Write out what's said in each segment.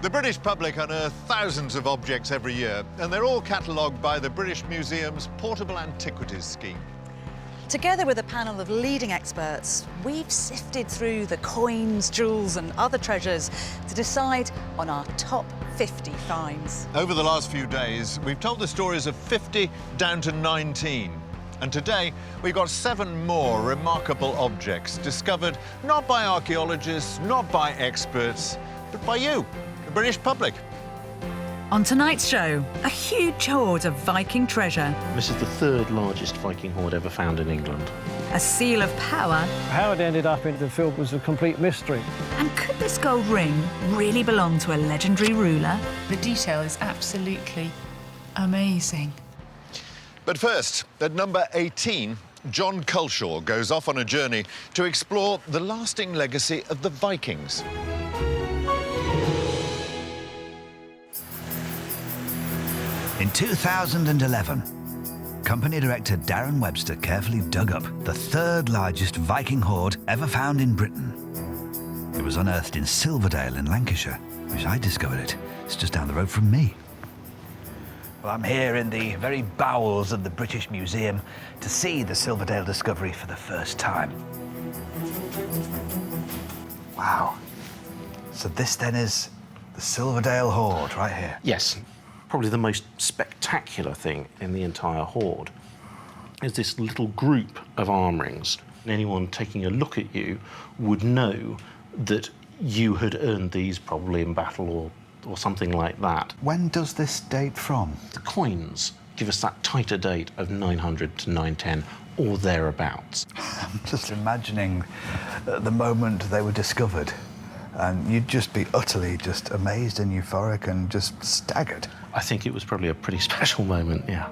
The British public unearth thousands of objects every year, and they're all catalogued by the British Museum's Portable Antiquities Scheme. Together with a panel of leading experts, we've sifted through the coins, jewels and other treasures to decide on our top 50 finds. Over the last few days, we've told the stories of 50 down to 19. And today, we've got 7 more remarkable objects discovered not by archaeologists, not by experts, but by you, the British public. On tonight's show, a huge hoard of Viking treasure. This is the 3rd largest Viking hoard ever found in England. A seal of power. How it ended up in the field was a complete mystery. And could this gold ring really belong to a legendary ruler? The detail is absolutely amazing. But first, at number 18, Jon Culshaw goes off on a journey to explore the lasting legacy of the Vikings. In 2011, company director Darren Webster carefully dug up the 3rd largest Viking hoard ever found in Britain. It was unearthed in Silverdale in Lancashire, which I discovered it. It's just down the road from me. Well, I'm here in the very bowels of the British Museum to see the Silverdale discovery for the first time. Wow. So this then is the Silverdale Hoard right here. Yes, probably the most spectacular thing in the entire hoard is this little group of arm rings. Anyone taking a look at you would know that you had earned these probably in battle or something like that. When does this date from? The coins give us that tighter date of 900 to 910 or thereabouts. I'm just imagining the moment they were discovered, and you'd just be utterly just amazed and euphoric and just staggered. I think it was probably a pretty special moment, yeah.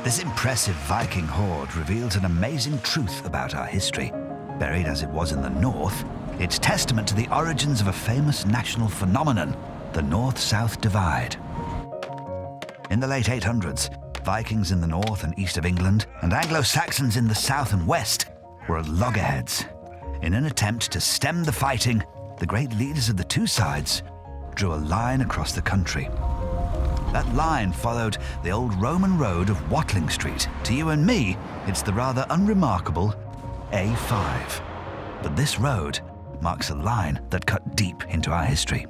This impressive Viking hoard reveals an amazing truth about our history. Buried as it was in the north, it's testament to the origins of a famous national phenomenon, the North-South Divide. In the late 800s, Vikings in the north and east of England and Anglo-Saxons in the south and west were at loggerheads. In an attempt to stem the fighting, the great leaders of the two sides drew a line across the country. That line followed the old Roman road of Watling Street. To you and me, it's the rather unremarkable A5. But this road marks a line that cut deep into our history.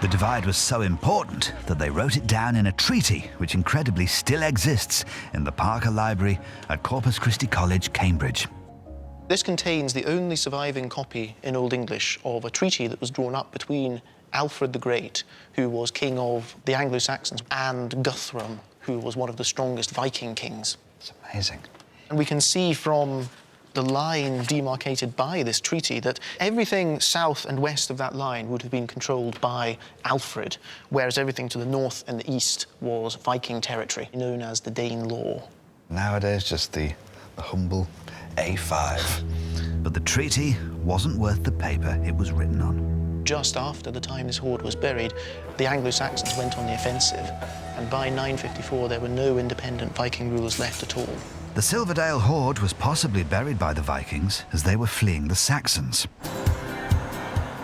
The divide was so important that they wrote it down in a treaty, which incredibly still exists in the Parker Library at Corpus Christi College, Cambridge. This contains the only surviving copy in Old English of a treaty that was drawn up between Alfred the Great, who was king of the Anglo-Saxons, and Guthrum, who was one of the strongest Viking kings. It's amazing. And we can see from the line demarcated by this treaty that everything south and west of that line would have been controlled by Alfred, whereas everything to the north and the east was Viking territory, known as the Danelaw. Nowadays, just the humble A5. But the treaty wasn't worth the paper it was written on. Just after the time this hoard was buried, the Anglo-Saxons went on the offensive, and by 954 there were no independent Viking rulers left at all. The Silverdale Hoard was possibly buried by the Vikings as they were fleeing the Saxons.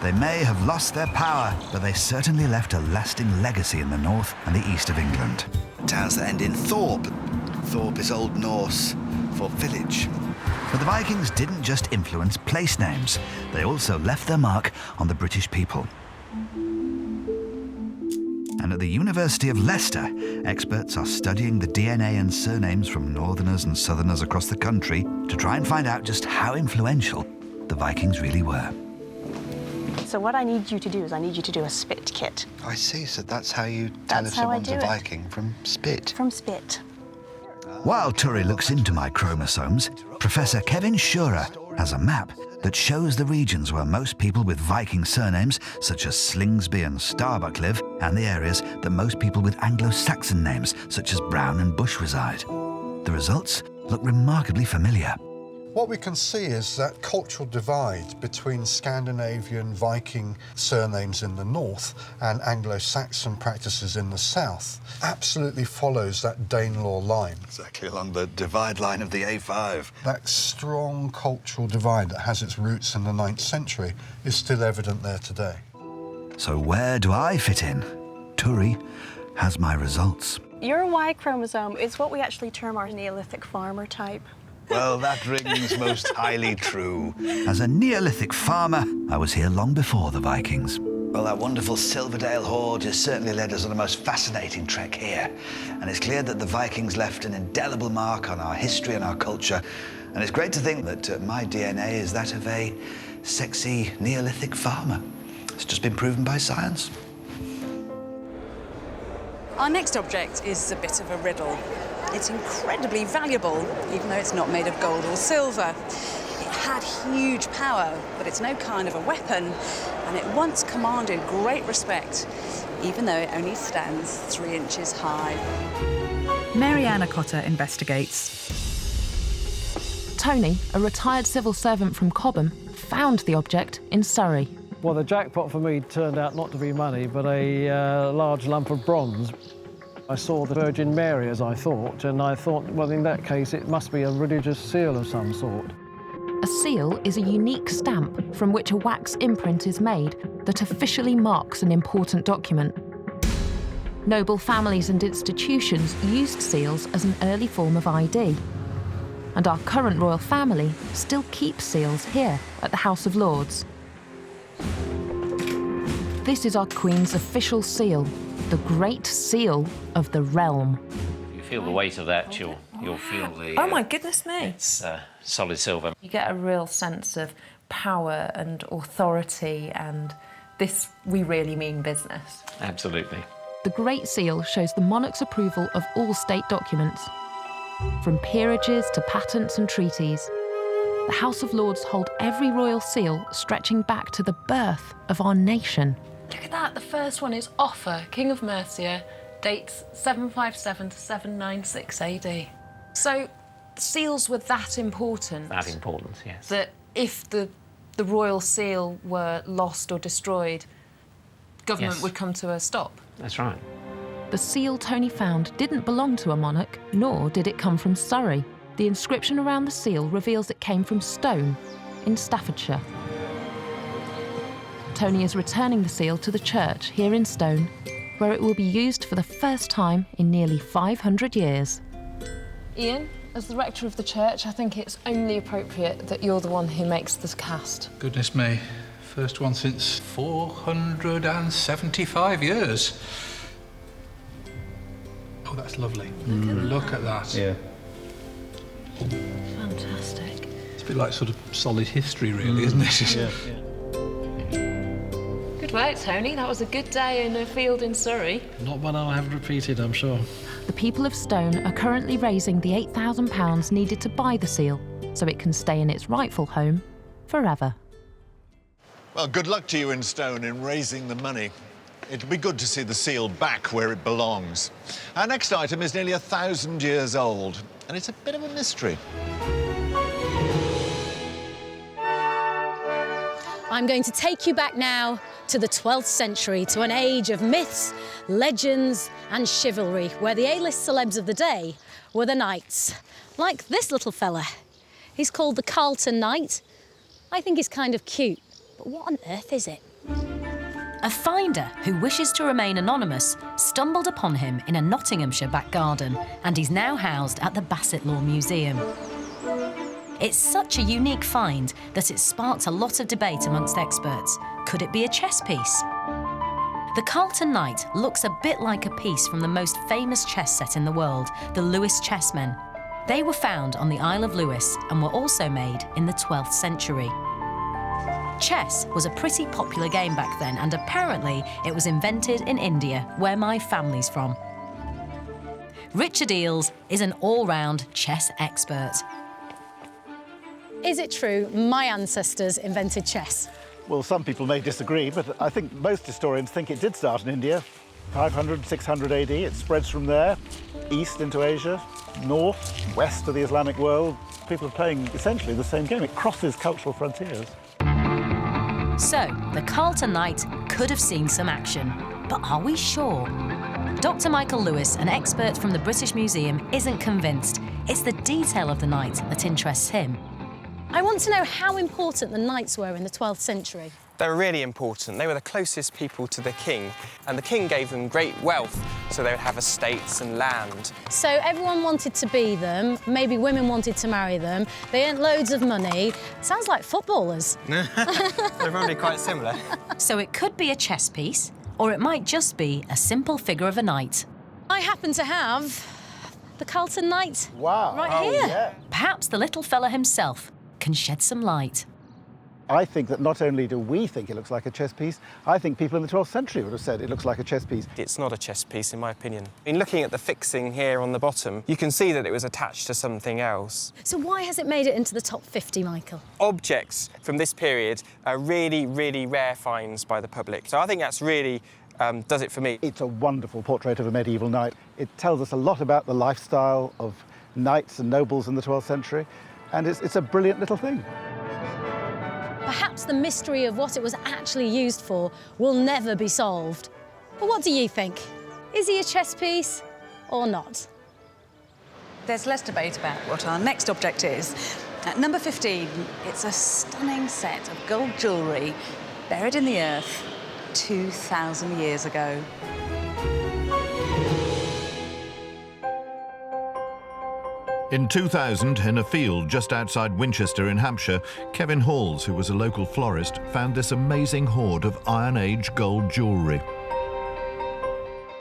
They may have lost their power, but they certainly left a lasting legacy in the north and the east of England. Towns that end in Thorpe. Thorpe is Old Norse for village. But the Vikings didn't just influence place names, they also left their mark on the British people. And at the University of Leicester, experts are studying the DNA and surnames from northerners and southerners across the country to try and find out just how influential the Vikings really were. So what I need you to do is I need you to do a spit kit. I see, so that's how you tell if someone's a Viking, from spit? From spit. While Turry looks into my chromosomes, Professor Kevin Schurer has a map that shows the regions where most people with Viking surnames, such as Slingsby and Starbuck, live, and the areas that most people with Anglo-Saxon names, such as Brown and Bush, reside. The results look remarkably familiar. What we can see is that cultural divide between Scandinavian Viking surnames in the north and Anglo-Saxon practices in the south absolutely follows that Danelaw line. Exactly along the divide line of the A5. That strong cultural divide that has its roots in the 9th century is still evident there today. So where do I fit in? Turi has my results. Your Y chromosome is what we actually term our Neolithic farmer type. Well, that rings most highly true. As a Neolithic farmer, I was here long before the Vikings. Well, that wonderful Silverdale Hoard has certainly led us on a most fascinating trek here. And it's clear that the Vikings left an indelible mark on our history and our culture. And it's great to think that my DNA is that of a sexy Neolithic farmer. It's just been proven by science. Our next object is a bit of a riddle. It's incredibly valuable, even though it's not made of gold or silver. It had huge power, but it's no kind of a weapon, and it once commanded great respect, even though it only stands 3 inches high. Mary Anna Cotter investigates. Tony, a retired civil servant from Cobham, found the object in Surrey. Well, the jackpot for me turned out not to be money, but a large lump of bronze. I saw the Virgin Mary, as I thought, and I thought, well, in that case, it must be a religious seal of some sort. A seal is a unique stamp from which a wax imprint is made that officially marks an important document. Noble families and institutions used seals as an early form of ID. And our current royal family still keeps seals here at the House of Lords. This is our Queen's official seal, the Great Seal of the Realm. You feel the weight of that, you'll feel the... Oh my goodness me! It's solid silver. You get a real sense of power and authority, and this, we really mean business. Absolutely. The Great Seal shows the monarch's approval of all state documents, from peerages to patents and treaties. The House of Lords hold every royal seal stretching back to the birth of our nation. Look at that, the first one is Offa, King of Mercia, dates 757 to 796 AD. So seals were that important? That important, yes. That if the royal seal were lost or destroyed, government Yes. would come to a stop? That's right. The seal Tony found didn't belong to a monarch, nor did it come from Surrey. The inscription around the seal reveals it came from Stone, in Staffordshire. Tony is returning the seal to the church here in Stone, where it will be used for the first time in nearly 500 years. Ian, as the rector of the church, I think it's only appropriate that you're the one who makes this cast. Goodness me, first one since 475 years. Oh, that's lovely. Look at that. Yeah. Fantastic. It's a bit like sort of solid history, really, isn't it? Yeah. Good work, Tony. That was a good day in a field in Surrey. Not one I'll have repeated, I'm sure. The people of Stone are currently raising the £8,000 needed to buy the seal, so it can stay in its rightful home forever. Well, good luck to you in Stone in raising the money. It'll be good to see the seal back where it belongs. Our next item is nearly 1,000 years old, and it's a bit of a mystery. I'm going to take you back now to the 12th century, to an age of myths, legends and chivalry, where the A-list celebs of the day were the knights. Like this little fella. He's called the Carlton Knight. I think he's kind of cute, but what on earth is it? A finder who wishes to remain anonymous stumbled upon him in a Nottinghamshire back garden, and he's now housed at the Bassetlaw Museum. It's such a unique find that it sparked a lot of debate amongst experts. Could it be a chess piece? The Carlton Knight looks a bit like a piece from the most famous chess set in the world, the Lewis chessmen. They were found on the Isle of Lewis and were also made in the 12th century. Chess was a pretty popular game back then, and apparently it was invented in India, where my family's from. Richard Eales is an all-round chess expert. Is it true my ancestors invented chess? Well, some people may disagree, but I think most historians think it did start in India, 500, 600 AD. It spreads from there, east into Asia, north, west to the Islamic world. People are playing essentially the same game. It crosses cultural frontiers. So, the Carlton Knight could have seen some action. But are we sure? Dr. Michael Lewis, an expert from the British Museum, isn't convinced. It's the detail of the knight that interests him. I want to know how important the knights were in the 12th century. They're really important. They were the closest people to the king, and the king gave them great wealth, so they would have estates and land. So everyone wanted to be them, maybe women wanted to marry them, they earned loads of money. Sounds like footballers. They're probably quite similar. So it could be a chess piece, or it might just be a simple figure of a knight. I happen to have the Carlton Knight Wow. right here. Yeah. Perhaps the little fella himself can shed some light. I think that not only do we think it looks like a chess piece, I think people in the 12th century would have said it looks like a chess piece. It's not a chess piece, in my opinion. In looking at the fixing here on the bottom, you can see that it was attached to something else. So why has it made it into the top 50, Michael? Objects from this period are really, really rare finds by the public. So I think that's really does it for me. It's a wonderful portrait of a medieval knight. It tells us a lot about the lifestyle of knights and nobles in the 12th century, and it's a brilliant little thing. Perhaps the mystery of what it was actually used for will never be solved. But what do you think? Is he a chess piece or not? There's less debate about what our next object is. At number 15, it's a stunning set of gold jewellery buried in the earth 2,000 years ago. In 2000, in a field just outside Winchester in Hampshire, Kevin Halls, who was a local florist, found this amazing hoard of Iron Age gold jewellery.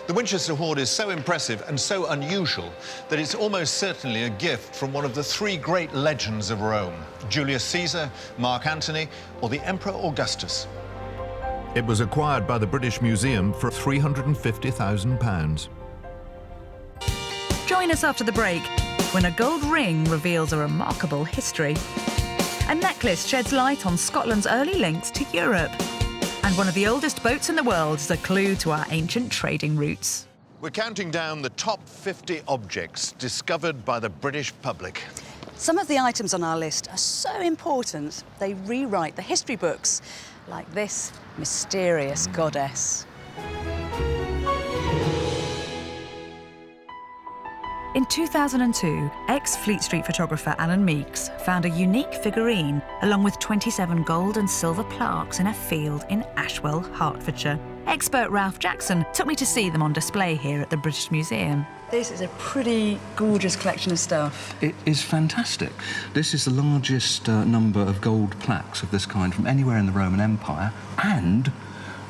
The Winchester Hoard is so impressive and so unusual that it's almost certainly a gift from one of the three great legends of Rome, Julius Caesar, Mark Antony, or the Emperor Augustus. It was acquired by the British Museum for £350,000. Join us after the break when a gold ring reveals a remarkable history. A necklace sheds light on Scotland's early links to Europe. And one of the oldest boats in the world is a clue to our ancient trading routes. We're counting down the top 50 objects discovered by the British public. Some of the items on our list are so important, they rewrite the history books, like this mysterious goddess. In 2002, ex-Fleet Street photographer Alan Meeks found a unique figurine along with 27 gold and silver plaques in a field in Ashwell, Hertfordshire. Expert Ralph Jackson took me to see them on display here at the British Museum. This is a pretty gorgeous collection of stuff. It is fantastic. This is the largest number of gold plaques of this kind from anywhere in the Roman Empire, and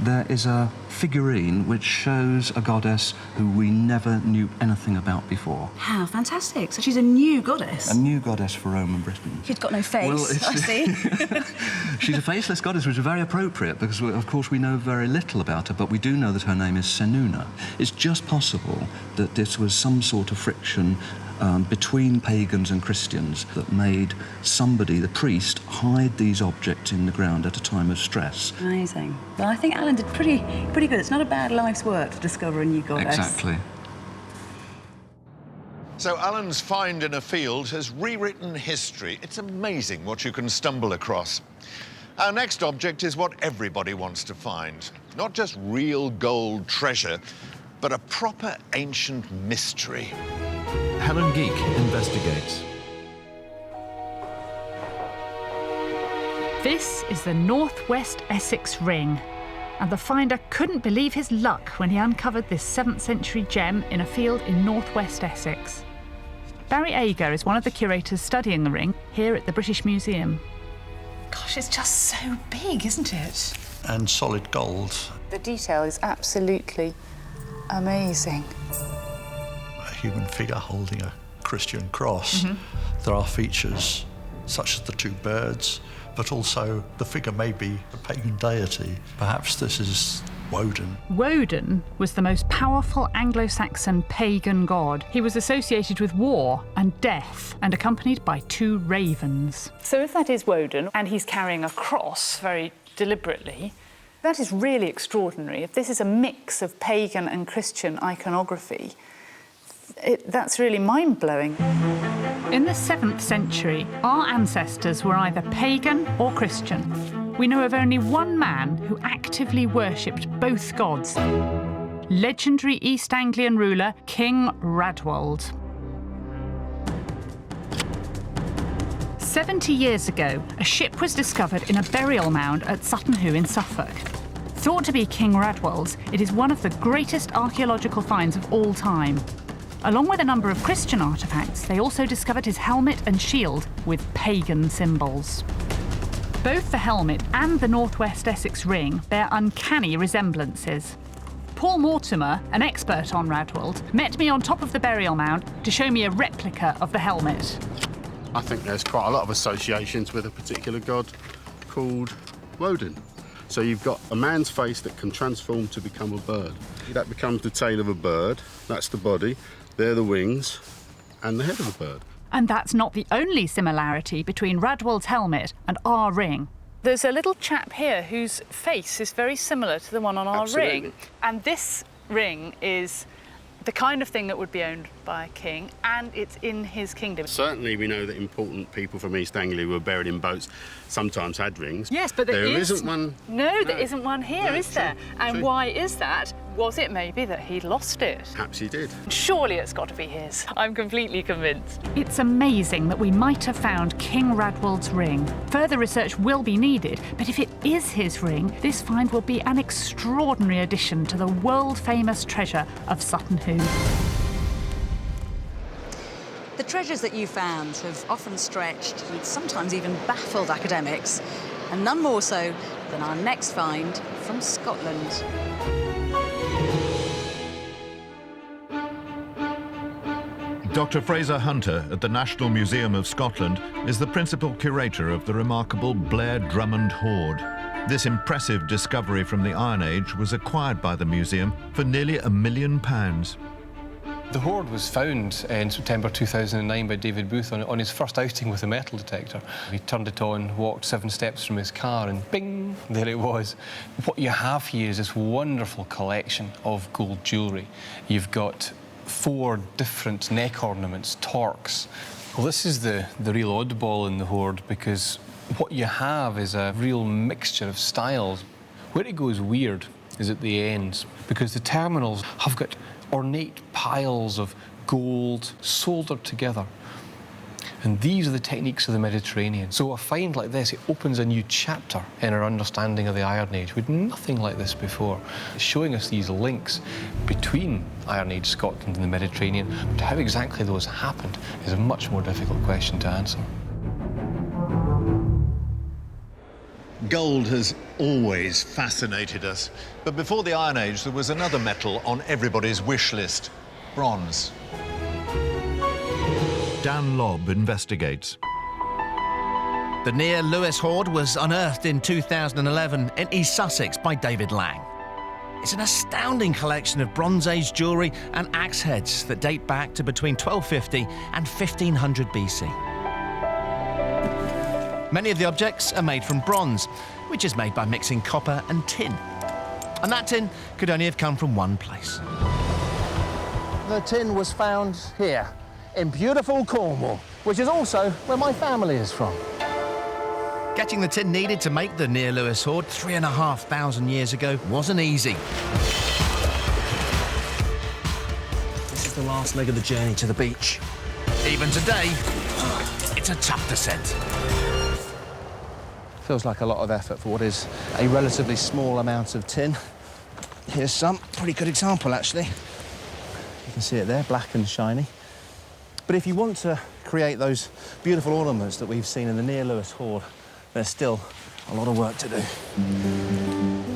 there is a figurine which shows a goddess who we never knew anything about before. How fantastic. So she's a new goddess. A new goddess for Rome and Britain. She's got no face, I see. She's a faceless goddess, which is very appropriate because, of course, we know very little about her, but we do know that her name is Senuna. It's just possible that this was some sort of friction between pagans and Christians that made somebody, the priest, hide these objects in the ground at a time of stress. Amazing. Well, I think Alan did pretty good. It's not a bad life's work to discover a new goddess. Exactly. So Alan's find in a field has rewritten history. It's amazing what you can stumble across. Our next object is what everybody wants to find. Not just real gold treasure, but a proper ancient mystery. Helen Geek investigates. This is the Northwest Essex ring, and the finder couldn't believe his luck when he uncovered this 7th century gem in a field in northwest Essex. Barry Ager is one of the curators studying the ring here at the British Museum. Gosh, it's just so big, isn't it? And solid gold. The detail is absolutely amazing. A human figure holding a Christian cross. There are features such as the two birds, but also the figure may be a pagan deity. Perhaps this is Woden. Woden was the most powerful Anglo-Saxon pagan god. He was associated with war and death and accompanied by 2 ravens. So if that is Woden and he's carrying a cross very deliberately, that is really extraordinary. If this is a mix of pagan and Christian iconography, that's really mind-blowing. In the 7th century, our ancestors were either pagan or Christian. We know of only one man who actively worshipped both gods, legendary East Anglian ruler King Radwold. 70 years ago, a ship was discovered in a burial mound at Sutton Hoo in Suffolk. Thought to be King Radwald's, it is one of the greatest archaeological finds of all time. Along with a number of Christian artefacts, they also discovered his helmet and shield with pagan symbols. Both the helmet and the northwest Essex ring bear uncanny resemblances. Paul Mortimer, an expert on Radwald, met me on top of the burial mound to show me a replica of the helmet. I think there's quite a lot of associations with a particular god called Woden. So you've got a man's face that can transform to become a bird. That becomes the tail of a bird, that's the body, they're the wings, and the head of a bird. And that's not the only similarity between Radwald's helmet and our ring. There's a little chap here whose face is very similar to the one on our ring. And this ring is the kind of thing that would be owned by a king, and it's in his kingdom. Certainly we know that important people from East Anglia who were buried in boats sometimes had rings. Yes, but there isn't one. No, there isn't one here, is there? And true. Why is that? Was it maybe that he lost it? Perhaps he did. Surely it's got to be his. I'm completely convinced. It's amazing that we might have found King Radwald's ring. Further research will be needed, but if it is his ring, this find will be an extraordinary addition to the world-famous treasure of Sutton Hoo. The treasures that you found have often stretched and sometimes even baffled academics, and none more so than our next find from Scotland. Dr. Fraser Hunter at the National Museum of Scotland is the principal curator of the remarkable Blair Drummond Hoard. This impressive discovery from the Iron Age was acquired by the museum for nearly £1 million. The hoard was found in September 2009 by David Booth on his first outing with a metal detector. He turned it on, walked 7 steps from his car, and bing, there it was. What you have here is this wonderful collection of gold jewellery. You've got 4 different neck ornaments, torques. Well, this is the real oddball in the hoard, because what you have is a real mixture of styles. Where it goes weird is at the ends, because the terminals have got ornate piles of gold soldered together. And these are the techniques of the Mediterranean. So a find like this, it opens a new chapter in our understanding of the Iron Age. We'd nothing like this before. It's showing us these links between Iron Age Scotland and the Mediterranean, but how exactly those happened is a much more difficult question to answer. Gold has always fascinated us. But before the Iron Age, there was another metal on everybody's wish list: bronze. Dan Lobb investigates. The near Lewis hoard was unearthed in 2011 in East Sussex by David Lang. It's an astounding collection of Bronze Age jewellery and axe heads that date back to between 1250 and 1500 BC. Many of the objects are made from bronze, which is made by mixing copper and tin. And that tin could only have come from one place. The tin was found here, in beautiful Cornwall, which is also where my family is from. Getting the tin needed to make the near Lewis hoard 3,500 years ago wasn't easy. This is the last leg of the journey to the beach. Even today, it's a tough descent. Feels like a lot of effort for what is a relatively small amount of tin. Here's some. Pretty good example, actually. You can see it there, black and shiny. But if you want to create those beautiful ornaments that we've seen in the near Lewis hoard, there's still a lot of work to do.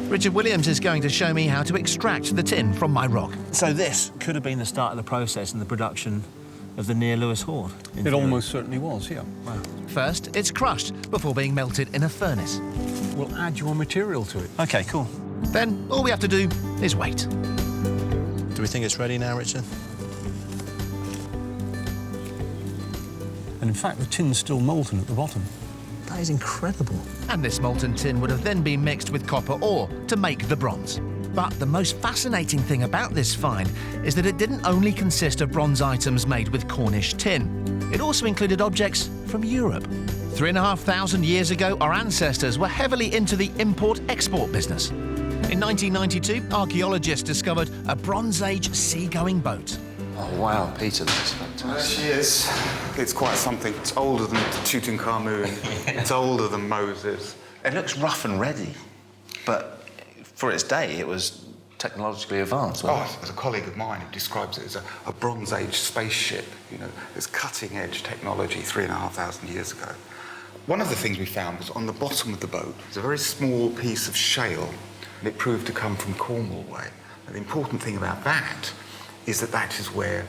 Richard Williams is going to show me how to extract the tin from my rock. So this could have been the start of the process in the production of the near Lewis hoard. It almost certainly was, yeah. Wow. First, it's crushed before being melted in a furnace. We'll add your material to it. OK, cool. Then all we have to do is wait. Do we think it's ready now, Richard? And in fact, the tin's still molten at the bottom. That is incredible. And this molten tin would have then been mixed with copper ore to make the bronze. But the most fascinating thing about this find is that it didn't only consist of bronze items made with Cornish tin. It also included objects from Europe. 3,500 years ago, our ancestors were heavily into the import-export business. In 1992, archaeologists discovered a Bronze Age seagoing boat. Oh, wow, Peter, this is fantastic. There she is. It's quite something. It's older than Tutankhamun. It's older than Moses. It looks rough and ready, but for its day, it was technologically advanced. Oh, there's a colleague of mine who describes it as a Bronze Age spaceship. You know, it's cutting-edge technology 3,500 years ago. One of the things we found was on the bottom of the boat was a very small piece of shale, and it proved to come from Cornwall way. And the important thing about that is that that is where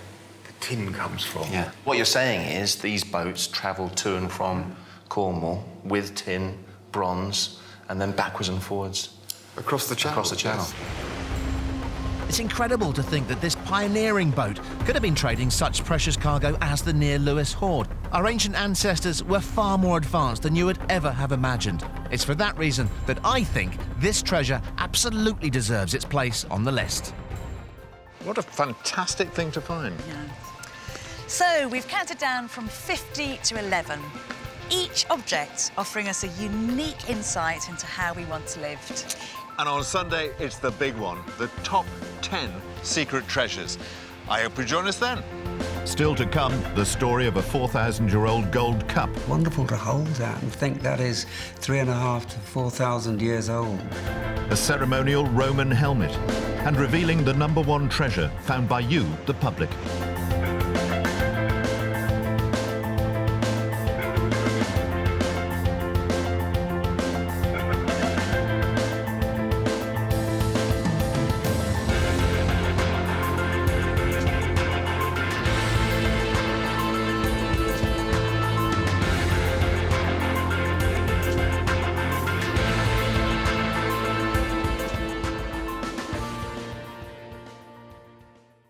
the tin comes from. Yeah. What you're saying is these boats travelled to and from Cornwall with tin, bronze, and then backwards and forwards. Across the channel. Across the channel. Yes. It's incredible to think that this pioneering boat could have been trading such precious cargo as the near Lewis Hoard. Our ancient ancestors were far more advanced than you would ever have imagined. It's for that reason that I think this treasure absolutely deserves its place on the list. What a fantastic thing to find. Yeah. So we've counted down from 50 to 11. Each object offering us a unique insight into how we once lived. And on Sunday, it's the big one, the top 10 secret treasures. I hope you join us then. Still to come, the story of a 4,000-year-old gold cup. Wonderful to hold that and think that is 3,500 to 4,000 years old. A ceremonial Roman helmet, and revealing the #1 treasure found by you, the public.